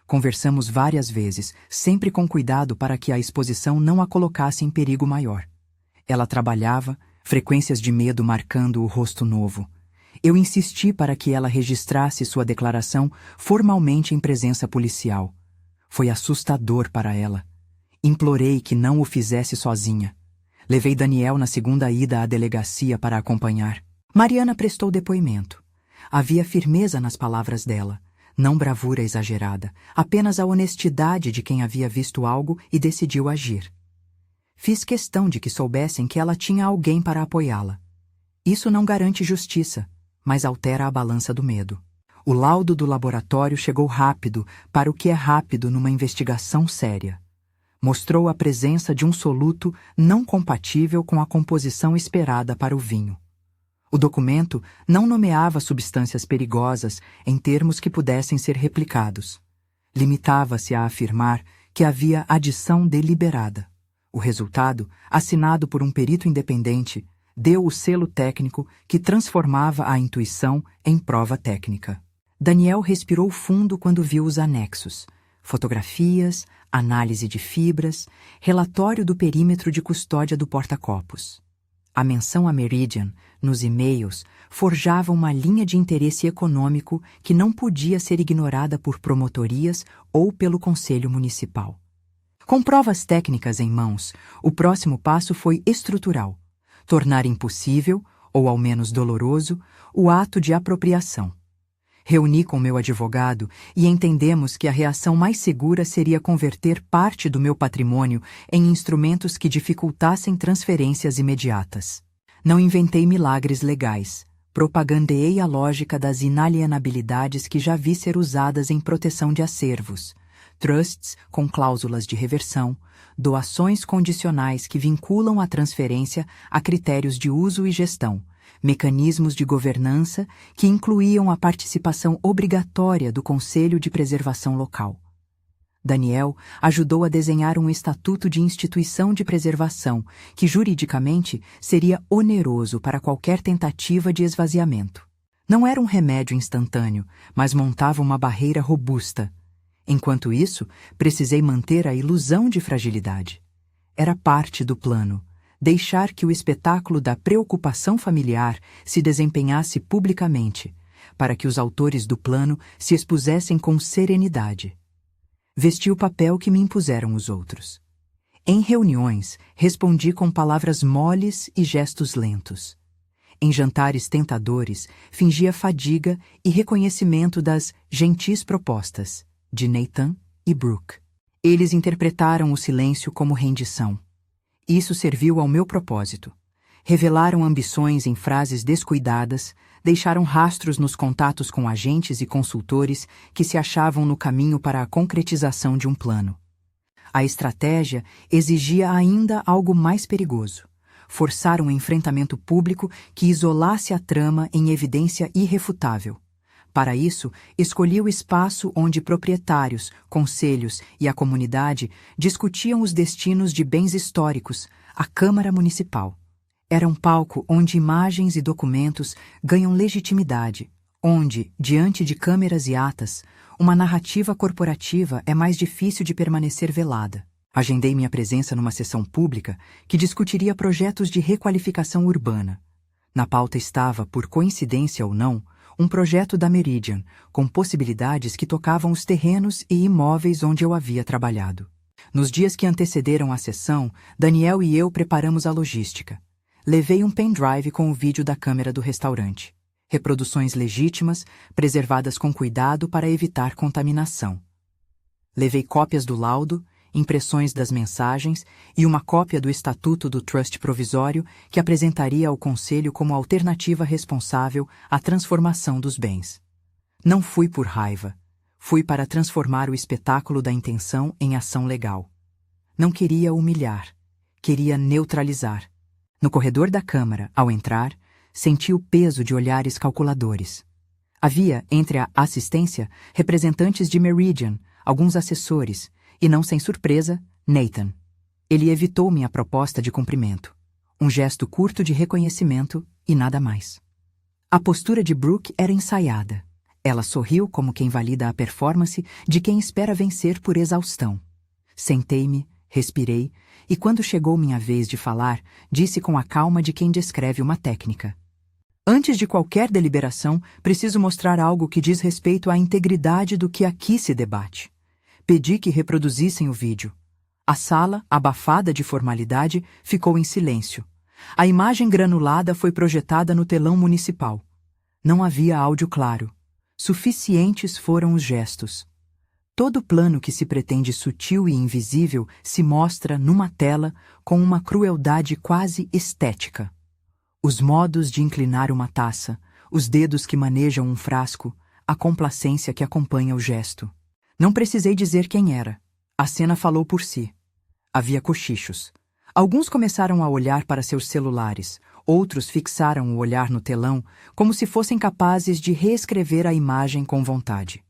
Conversamos várias vezes, sempre com cuidado para que a exposição não a colocasse em perigo maior. Ela trabalhava, frequências de medo marcando o rosto novo. Eu insisti para que ela registrasse sua declaração formalmente em presença policial. Foi assustador para ela. Implorei que não o fizesse sozinha. Levei Daniel na segunda ida à delegacia para acompanhar. Mariana prestou depoimento. Havia firmeza nas palavras dela, não bravura exagerada, apenas a honestidade de quem havia visto algo e decidiu agir. Fiz questão de que soubessem que ela tinha alguém para apoiá-la. Isso não garante justiça, mas altera a balança do medo. O laudo do laboratório chegou rápido para o que é rápido numa investigação séria. Mostrou a presença de um soluto não compatível com a composição esperada para o vinho. O documento não nomeava substâncias perigosas em termos que pudessem ser replicados. Limitava-se a afirmar que havia adição deliberada. O resultado, assinado por um perito independente, deu o selo técnico que transformava a intuição em prova técnica. Daniel respirou fundo quando viu os anexos. Fotografias, análise de fibras, relatório do perímetro de custódia do porta-copos. A menção a Meridian, nos e-mails, forjava uma linha de interesse econômico que não podia ser ignorada por promotorias ou pelo Conselho Municipal. Com provas técnicas em mãos, o próximo passo foi estrutural: tornar impossível, ou ao menos doloroso, o ato de apropriação. Reuni com meu advogado e entendemos que a reação mais segura seria converter parte do meu patrimônio em instrumentos que dificultassem transferências imediatas. Não inventei milagres legais. Propagandeei a lógica das inalienabilidades que já vi ser usadas em proteção de acervos, trusts com cláusulas de reversão, doações condicionais que vinculam a transferência a critérios de uso e gestão, mecanismos de governança que incluíam a participação obrigatória do Conselho de Preservação Local. Daniel ajudou a desenhar um estatuto de instituição de preservação que, juridicamente, seria oneroso para qualquer tentativa de esvaziamento. Não era um remédio instantâneo, mas montava uma barreira robusta. Enquanto isso, precisei manter a ilusão de fragilidade. Era parte do plano. Deixar que o espetáculo da preocupação familiar se desempenhasse publicamente, para que os autores do plano se expusessem com serenidade. Vesti o papel que me impuseram os outros. Em reuniões, respondi com palavras moles e gestos lentos. Em jantares tentadores, fingia fadiga e reconhecimento das gentis propostas de Nathan e Brooke. Eles interpretaram o silêncio como rendição. Isso serviu ao meu propósito. Revelaram ambições em frases descuidadas, deixaram rastros nos contatos com agentes e consultores que se achavam no caminho para a concretização de um plano. A estratégia exigia ainda algo mais perigoso: forçar um enfrentamento público que isolasse a trama em evidência irrefutável. Para isso, escolhi o espaço onde proprietários, conselhos e a comunidade discutiam os destinos de bens históricos, a Câmara Municipal. Era um palco onde imagens e documentos ganham legitimidade, onde, diante de câmeras e atas, uma narrativa corporativa é mais difícil de permanecer velada. Agendei minha presença numa sessão pública que discutiria projetos de requalificação urbana. Na pauta estava, por coincidência ou não, um projeto da Meridian, com possibilidades que tocavam os terrenos e imóveis onde eu havia trabalhado. Nos dias que antecederam a sessão, Daniel e eu preparamos a logística. Levei um pendrive com o vídeo da câmera do restaurante. Reproduções legítimas, preservadas com cuidado para evitar contaminação. Levei cópias do laudo, impressões das mensagens e uma cópia do estatuto do trust provisório que apresentaria ao Conselho como alternativa responsável à transformação dos bens. Não fui por raiva. Fui para transformar o espetáculo da intenção em ação legal. Não queria humilhar. Queria neutralizar. No corredor da Câmara, ao entrar, senti o peso de olhares calculadores. Havia, entre a assistência, representantes de Meridian, alguns assessores, e não sem surpresa, Nathan. Ele evitou minha proposta de cumprimento. Um gesto curto de reconhecimento e nada mais. A postura de Brooke era ensaiada. Ela sorriu como quem valida a performance de quem espera vencer por exaustão. Sentei-me, respirei, e quando chegou minha vez de falar, disse com a calma de quem descreve uma técnica: Antes de qualquer deliberação, preciso mostrar algo que diz respeito à integridade do que aqui se debate. Pedi que reproduzissem o vídeo. A sala, abafada de formalidade, ficou em silêncio. A imagem granulada foi projetada no telão municipal. Não havia áudio claro. Suficientes foram os gestos. Todo plano que se pretende sutil e invisível se mostra numa tela com uma crueldade quase estética. Os modos de inclinar uma taça, os dedos que manejam um frasco, a complacência que acompanha o gesto. Não precisei dizer quem era. A cena falou por si. Havia cochichos. Alguns começaram a olhar para seus celulares, outros fixaram o olhar no telão como se fossem capazes de reescrever a imagem com vontade.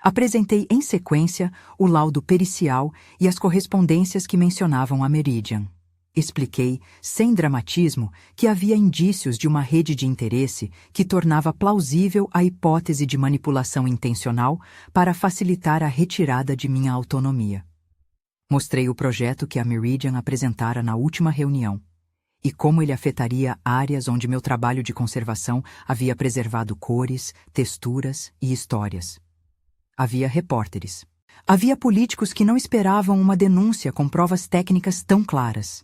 Apresentei em sequência o laudo pericial e as correspondências que mencionavam a Meridian. Expliquei, sem dramatismo, que havia indícios de uma rede de interesse que tornava plausível a hipótese de manipulação intencional para facilitar a retirada de minha autonomia. Mostrei o projeto que a Meridian apresentara na última reunião e como ele afetaria áreas onde meu trabalho de conservação havia preservado cores, texturas e histórias. Havia repórteres. Havia políticos que não esperavam uma denúncia com provas técnicas tão claras.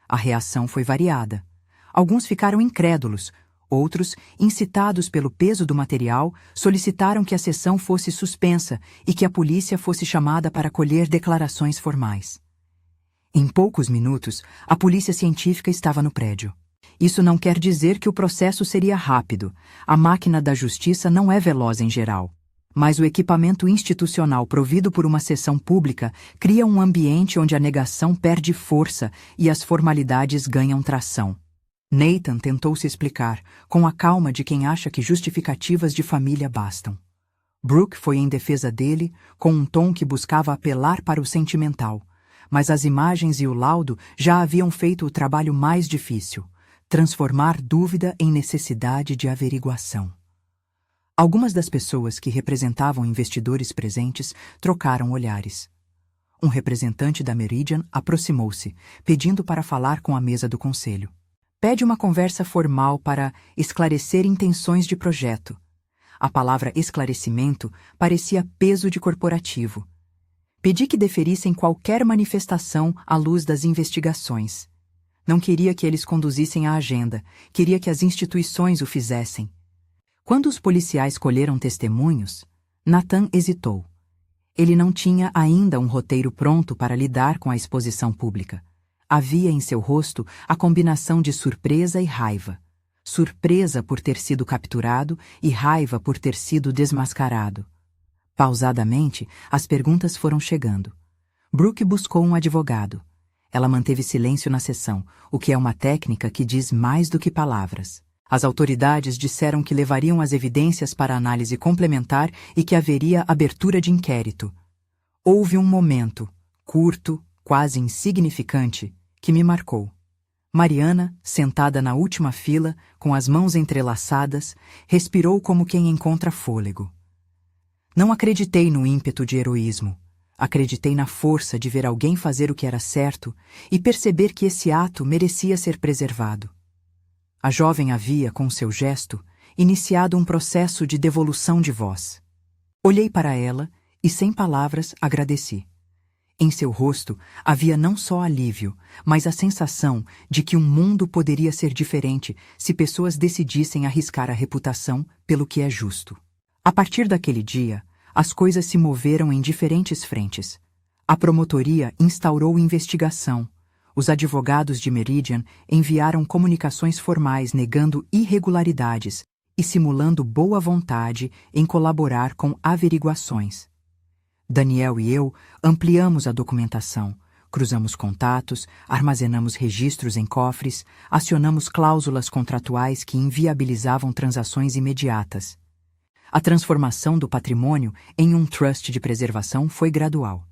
A reação foi variada. Alguns ficaram incrédulos, outros, incitados pelo peso do material, solicitaram que a sessão fosse suspensa e que a polícia fosse chamada para colher declarações formais. Em poucos minutos, a polícia científica estava no prédio. Isso não quer dizer que o processo seria rápido. A máquina da justiça não é veloz em geral. Mas o equipamento institucional provido por uma sessão pública cria um ambiente onde a negação perde força e as formalidades ganham tração. Nathan tentou se explicar, com a calma de quem acha que justificativas de família bastam. Brooke foi em defesa dele, com um tom que buscava apelar para o sentimental, mas as imagens e o laudo já haviam feito o trabalho mais difícil: transformar dúvida em necessidade de averiguação. Algumas das pessoas que representavam investidores presentes trocaram olhares. Um representante da Meridian aproximou-se, pedindo para falar com a mesa do conselho. Pede uma conversa formal para esclarecer intenções de projeto. A palavra esclarecimento parecia peso de corporativo. Pedi que deferissem qualquer manifestação à luz das investigações. Não queria que eles conduzissem a agenda, queria que as instituições o fizessem. Quando os policiais colheram testemunhos, Nathan hesitou. Ele não tinha ainda um roteiro pronto para lidar com a exposição pública. Havia em seu rosto a combinação de surpresa e raiva. Surpresa por ter sido capturado e raiva por ter sido desmascarado. Pausadamente, as perguntas foram chegando. Brooke buscou um advogado. Ela manteve silêncio na sessão, o que é uma técnica que diz mais do que palavras. As autoridades disseram que levariam as evidências para análise complementar e que haveria abertura de inquérito. Houve um momento, curto, quase insignificante, que me marcou. Mariana, sentada na última fila, com as mãos entrelaçadas, respirou como quem encontra fôlego. Não acreditei no ímpeto de heroísmo. Acreditei na força de ver alguém fazer o que era certo e perceber que esse ato merecia ser preservado. A jovem havia, com seu gesto, iniciado um processo de devolução de voz. Olhei para ela e, sem palavras, agradeci. Em seu rosto havia não só alívio, mas a sensação de que um mundo poderia ser diferente se pessoas decidissem arriscar a reputação pelo que é justo. A partir daquele dia, as coisas se moveram em diferentes frentes. A promotoria instaurou investigação. Os advogados de Meridian enviaram comunicações formais negando irregularidades e simulando boa vontade em colaborar com averiguações. Daniel e eu ampliamos a documentação, cruzamos contatos, armazenamos registros em cofres, acionamos cláusulas contratuais que inviabilizavam transações imediatas. A transformação do patrimônio em um trust de preservação foi gradual.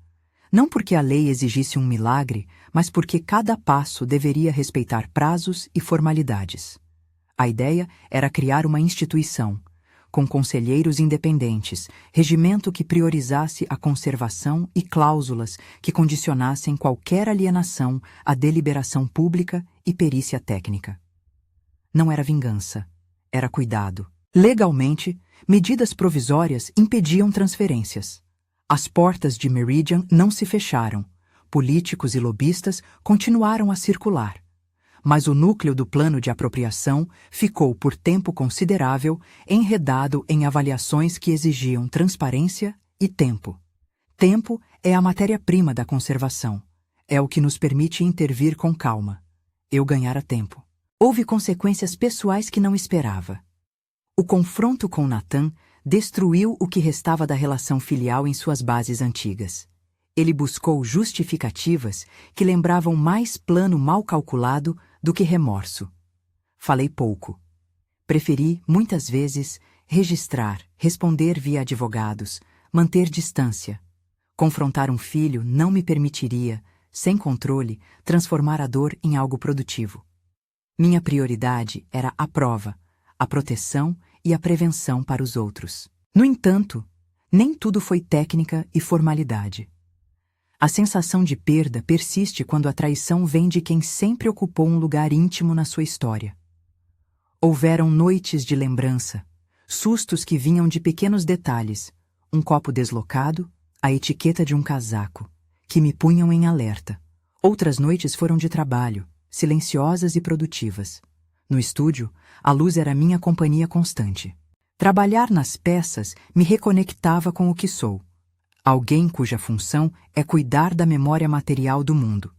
Não porque a lei exigisse um milagre, mas porque cada passo deveria respeitar prazos e formalidades. A ideia era criar uma instituição, com conselheiros independentes, regimento que priorizasse a conservação e cláusulas que condicionassem qualquer alienação à deliberação pública e perícia técnica. Não era vingança, era cuidado. Legalmente, medidas provisórias impediam transferências. As portas de Meridian não se fecharam. Políticos e lobistas continuaram a circular. Mas o núcleo do plano de apropriação ficou por tempo considerável enredado em avaliações que exigiam transparência e tempo. Tempo é a matéria-prima da conservação. É o que nos permite intervir com calma. Eu ganhara tempo. Houve consequências pessoais que não esperava. O confronto com Nathan destruiu o que restava da relação filial em suas bases antigas. Ele buscou justificativas que lembravam mais plano mal calculado do que remorso. Falei pouco. Preferi, muitas vezes, registrar, responder via advogados, manter distância. Confrontar um filho não me permitiria, sem controle, transformar a dor em algo produtivo. Minha prioridade era a prova, a proteção e a prevenção para os outros. No entanto, nem tudo foi técnica e formalidade. A sensação de perda persiste quando a traição vem de quem sempre ocupou um lugar íntimo na sua história. Houveram noites de lembrança, sustos que vinham de pequenos detalhes, um copo deslocado, a etiqueta de um casaco, que me punham em alerta. Outras noites foram de trabalho, silenciosas e produtivas. No estúdio, a luz era minha companhia constante. Trabalhar nas peças me reconectava com o que sou. Alguém cuja função é cuidar da memória material do mundo.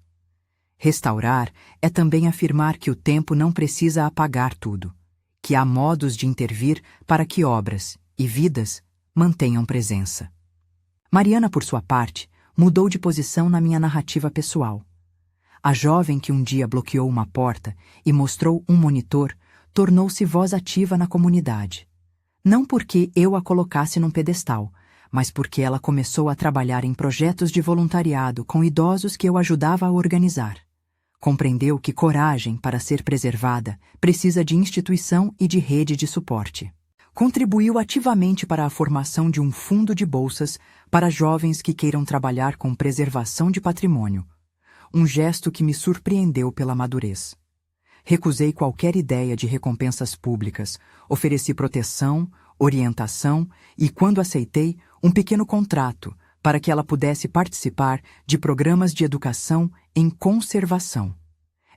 Restaurar é também afirmar que o tempo não precisa apagar tudo, que há modos de intervir para que obras e vidas mantenham presença. Mariana, por sua parte, mudou de posição na minha narrativa pessoal. A jovem que um dia bloqueou uma porta e mostrou um monitor tornou-se voz ativa na comunidade. Não porque eu a colocasse num pedestal, mas porque ela começou a trabalhar em projetos de voluntariado com idosos que eu ajudava a organizar. Compreendeu que coragem, para ser preservada, precisa de instituição e de rede de suporte. Contribuiu ativamente para a formação de um fundo de bolsas para jovens que queiram trabalhar com preservação de patrimônio, um gesto que me surpreendeu pela madurez. Recusei qualquer ideia de recompensas públicas, ofereci proteção, orientação e, quando aceitei, um pequeno contrato para que ela pudesse participar de programas de educação em conservação.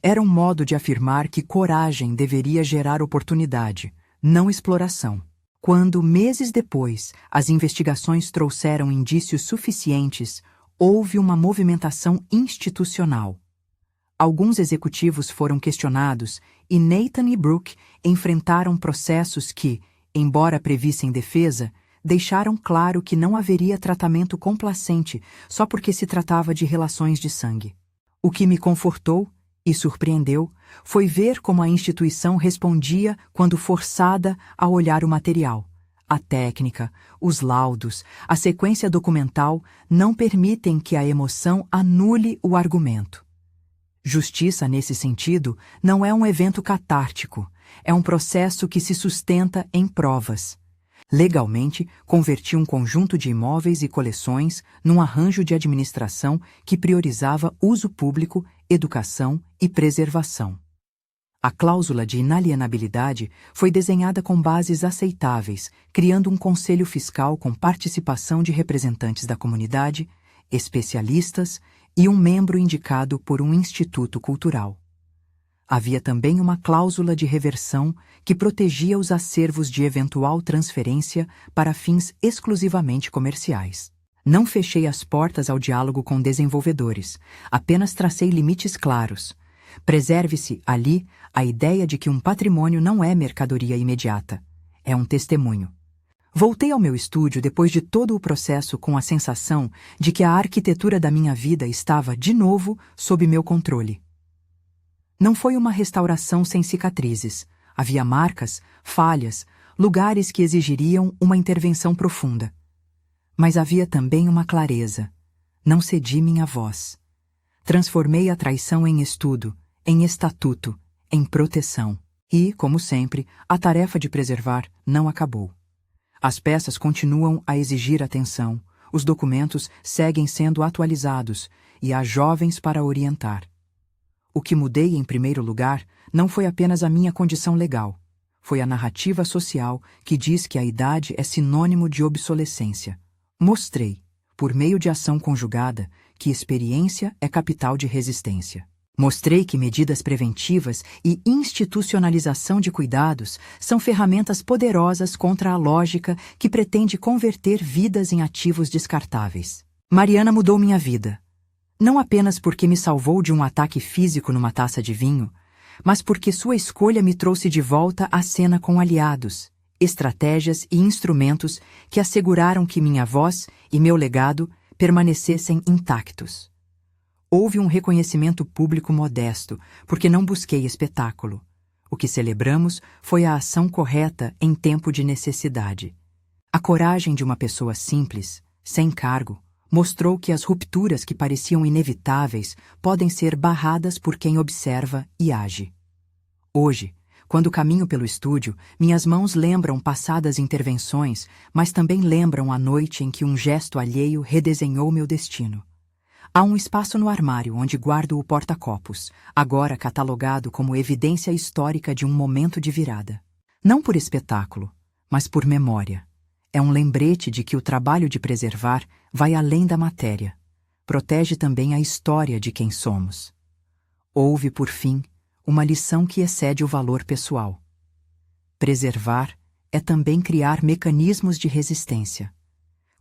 Era um modo de afirmar que coragem deveria gerar oportunidade, não exploração. Quando, meses depois, as investigações trouxeram indícios suficientes, houve uma movimentação institucional. Alguns executivos foram questionados e Nathan e Brooke enfrentaram processos que, embora previssem defesa, deixaram claro que não haveria tratamento complacente só porque se tratava de relações de sangue. O que me confortou e surpreendeu foi ver como a instituição respondia quando forçada a olhar o material. A técnica, os laudos, a sequência documental não permitem que a emoção anule o argumento. Justiça, nesse sentido, não é um evento catártico, é um processo que se sustenta em provas. Legalmente, converti um conjunto de imóveis e coleções num arranjo de administração que priorizava uso público, educação e preservação. A cláusula de inalienabilidade foi desenhada com bases aceitáveis, criando um conselho fiscal com participação de representantes da comunidade, especialistas e um membro indicado por um instituto cultural. Havia também uma cláusula de reversão que protegia os acervos de eventual transferência para fins exclusivamente comerciais. Não fechei as portas ao diálogo com desenvolvedores, apenas tracei limites claros. Preserve-se ali a ideia de que um patrimônio não é mercadoria imediata, é um testemunho. Voltei ao meu estúdio depois de todo o processo com a sensação de que a arquitetura da minha vida estava, de novo, sob meu controle. Não foi uma restauração sem cicatrizes. Havia marcas, falhas, lugares que exigiriam uma intervenção profunda. Mas havia também uma clareza. Não cedi minha voz. Transformei a traição em estudo, em estatuto, em proteção. E, como sempre, a tarefa de preservar não acabou. As peças continuam a exigir atenção, os documentos seguem sendo atualizados e há jovens para orientar. O que mudei em primeiro lugar não foi apenas a minha condição legal. foi a narrativa social que diz que a idade é sinônimo de obsolescência. Mostrei, por meio de ação conjugada, que experiência é capital de resistência. Mostrei que medidas preventivas e institucionalização de cuidados são ferramentas poderosas contra a lógica que pretende converter vidas em ativos descartáveis. Mariana mudou minha vida. Não apenas porque me salvou de um ataque físico numa taça de vinho, mas porque sua escolha me trouxe de volta à cena com aliados, estratégias e instrumentos que asseguraram que minha voz e meu legado permanecessem intactos. Houve um reconhecimento público modesto, porque não busquei espetáculo. O que celebramos foi a ação correta em tempo de necessidade. A coragem de uma pessoa simples, sem cargo, mostrou que as rupturas que pareciam inevitáveis podem ser barradas por quem observa e age. Hoje, quando caminho pelo estúdio, minhas mãos lembram passadas intervenções, mas também lembram a noite em que um gesto alheio redesenhou meu destino. Há um espaço no armário onde guardo o porta-copos, agora catalogado como evidência histórica de um momento de virada. Não por espetáculo, mas por memória. É um lembrete de que o trabalho de preservar vai além da matéria. Protege também a história de quem somos. Houve, por fim, uma lição que excede o valor pessoal. Preservar é também criar mecanismos de resistência.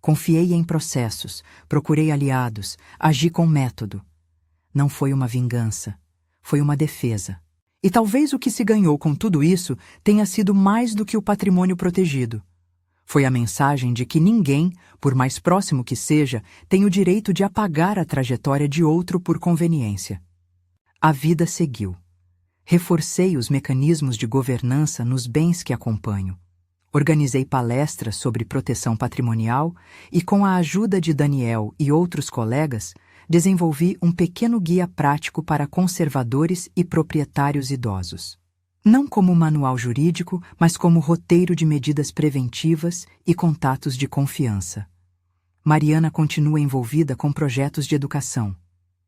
Confiei em processos, procurei aliados, agi com método. Não foi uma vingança, foi uma defesa. E talvez o que se ganhou com tudo isso tenha sido mais do que o patrimônio protegido. Foi a mensagem de que ninguém, por mais próximo que seja, tem o direito de apagar a trajetória de outro por conveniência. A vida seguiu. Reforcei os mecanismos de governança nos bens que acompanho. Organizei palestras sobre proteção patrimonial e, com a ajuda de Daniel e outros colegas, desenvolvi um pequeno guia prático para conservadores e proprietários idosos. Não como manual jurídico, mas como roteiro de medidas preventivas e contatos de confiança. Mariana continua envolvida com projetos de educação.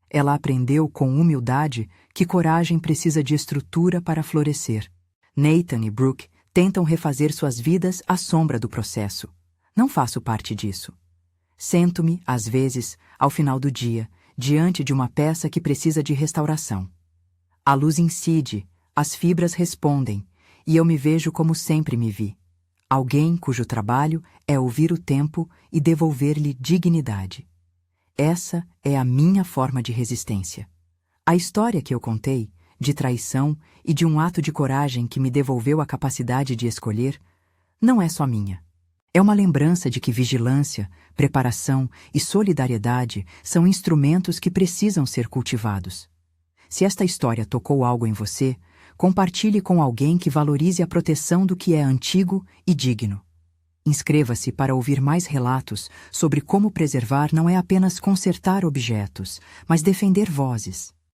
Ela aprendeu com humildade que coragem precisa de estrutura para florescer. Nathan e Brooke tentam refazer suas vidas à sombra do processo. Não faço parte disso. Sento-me, às vezes, ao final do dia, diante de uma peça que precisa de restauração. A luz incide, as fibras respondem, e eu me vejo como sempre me vi. Alguém cujo trabalho é ouvir o tempo e devolver-lhe dignidade. Essa é a minha forma de resistência. A história que eu contei, de traição e de um ato de coragem que me devolveu a capacidade de escolher, não é só minha. É uma lembrança de que vigilância, preparação e solidariedade são instrumentos que precisam ser cultivados. Se esta história tocou algo em você, compartilhe com alguém que valorize a proteção do que é antigo e digno. Inscreva-se para ouvir mais relatos sobre como preservar não é apenas consertar objetos, mas defender vozes.